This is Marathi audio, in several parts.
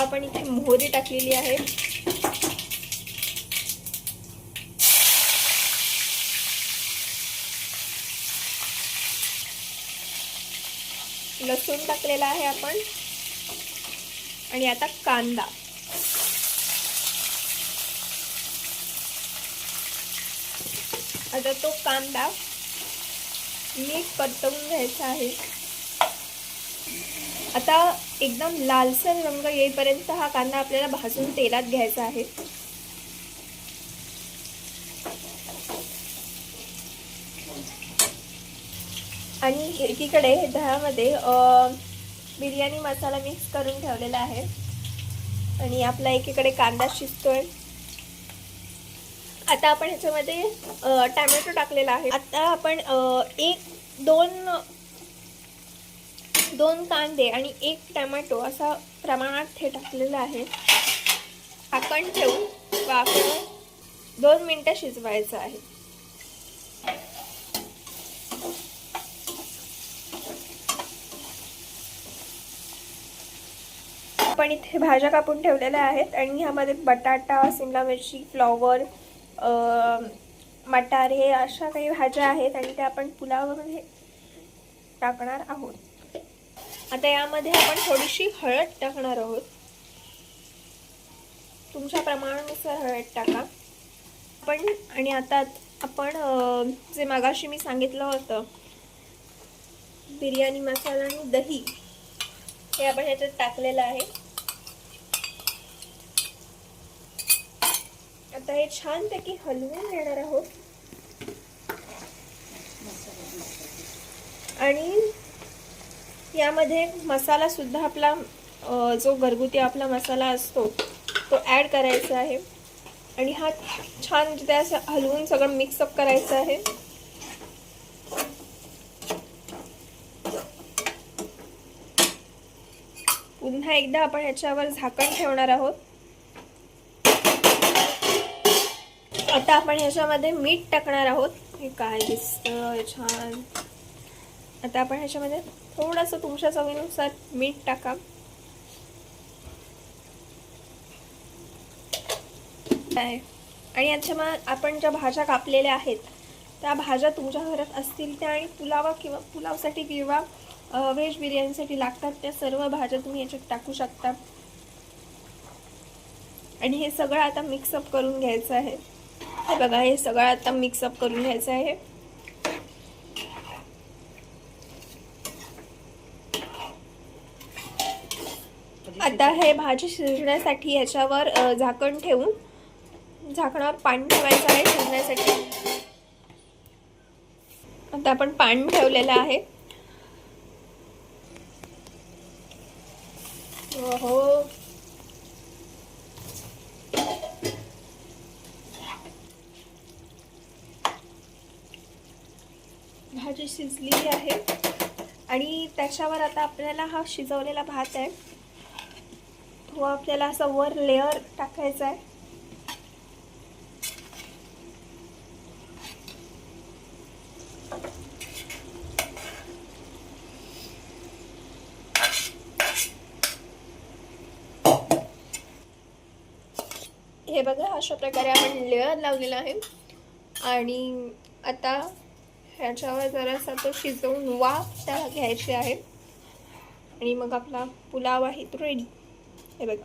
आता आपण इथे मोहरी टाकलेली आहे, लसूण टाकलेला आहे आपण, आणि आता कांदा. आता तो कांदा नीट परतवून घ्यायचा आहे. आता एकदम लालसर रंग येईपर्यंत हा कांदा आपल्याला भाजून तेलात घ्यायचा आहे. आणि एकीकडे दह्यामध्ये बिर्याणी मसाला मिक्स करून ठेवलेला आहे, आणि आपला एकीकडे कांदा शिजतोय. आता आपण ह्याच्यामध्ये टोमॅटो टाकलेला आहे. आता आपण दोन कांदे आणि एक टोमॅटो असा प्रमाणात हे टाकलेलं आहे. झाकण ठेवून वाफेवर 2 मिनिटं शिजवायचं आहे. आपण इथे भाज्या कापून ठेवलेल्या आहेत, आणि ह्यामध्ये बटाटा, शिमला मिरची, फ्लॉवर, मटार हे अशा काही भाज्या आहेत, आणि त्या आपण पुलावरून हे टाकणार आहोत. आता यामध्ये आपण थोडीशी हळद टाकणार आहोत. तुमच्या प्रमाणानुसार हळद टाका. आणि आता आपण जे मगाशी मी सांगितलं होतं बिर्याणी मसाला आणि दही, हे आपण ह्याच्यात टाकलेलं आहे. आता हे छानपैकी हलवून घेणार आहोत. आणि यामध्ये मसाला सुद्धा आपला जो घरगुती आपला मसाला असतो तो ॲड करायचा आहे, आणि हा छान तिथे असं हलवून सगळं मिक्सअप करायचं आहे. पुन्हा एकदा आपण ह्याच्यावर झाकण ठेवणार आहोत. आता आपण ह्याच्यामध्ये मीठ टाकणार आहोत. हे काय दिसतंय छान. आता आपण ह्याच्यामध्ये थोडंसं तुमच्या चवीनुसार मीठ टाका. आणि याच्यामध्ये आपण ज्या भाज्या कापलेल्या आहेत त्या भाज्या तुमच्या घरात असतील त्या, आणि पुलावसाठी किंवा व्हेज बिर्याणीसाठी लागतात त्या सर्व भाज्या तुम्ही याच्यात टाकू शकता. आणि हे सगळं आता मिक्सअप करून घ्यायचं आहे. हे बघा, हे सगळं आता मिक्सअप करून घ्यायचं आहे. आता हे भाजी शिजण्यासाठी याच्यावर झाकण ठेवून झाकणावर पाणी ठेवायचं आहे शिजण्यासाठी. आता आपण पाणी ठेवलेलं आहे. हो, भाजी शिजलेली आहे, आणि त्याच्यावर आता आपल्याला हा शिजवलेला भात आहे तो आपल्याला असा वर लेअर टाकायचा आहे. हे बघा, अशा प्रकारे आपण लेअर लावलेला आहे. आणि आता ह्याच्यावर जरासा तो शिजवून वाफ त्याला घ्यायची आहे, आणि मग आपला पुलाव आहे तो रेडी. हे बघा,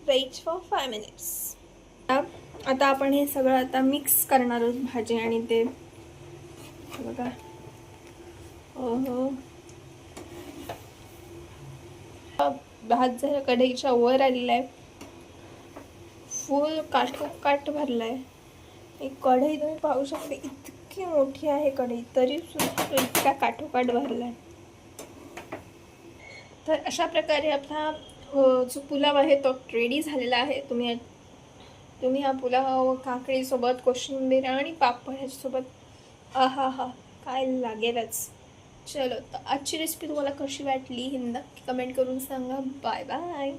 वेट फॉर 5 मिनिट्स. आता आपण हे सगळं आता मिक्स करणार आहोत, भाजी आणि ते. बघा, भात जरा कढईच्या वर आलेला आहे, फुल काठ भरलाय. एक कढई तुम्ही पाहू शकता, इतकी मोठी आहे कढई, तरी सुद्धा इतका काठोकाठ भरलाय. तर अशा प्रकारे आपला जो पुलाव आहे तो रेडी झालेला आहे. तुम्ही हा पुलाव काकडीसोबत, कोशिंबीर आणि पापड ह्याच्यासोबत आहा काय लागेलच. चलो, तर आजची रेसिपी तुम्हाला कशी वाटली हे नक्की कमेंट करून सांगा. Bye bye.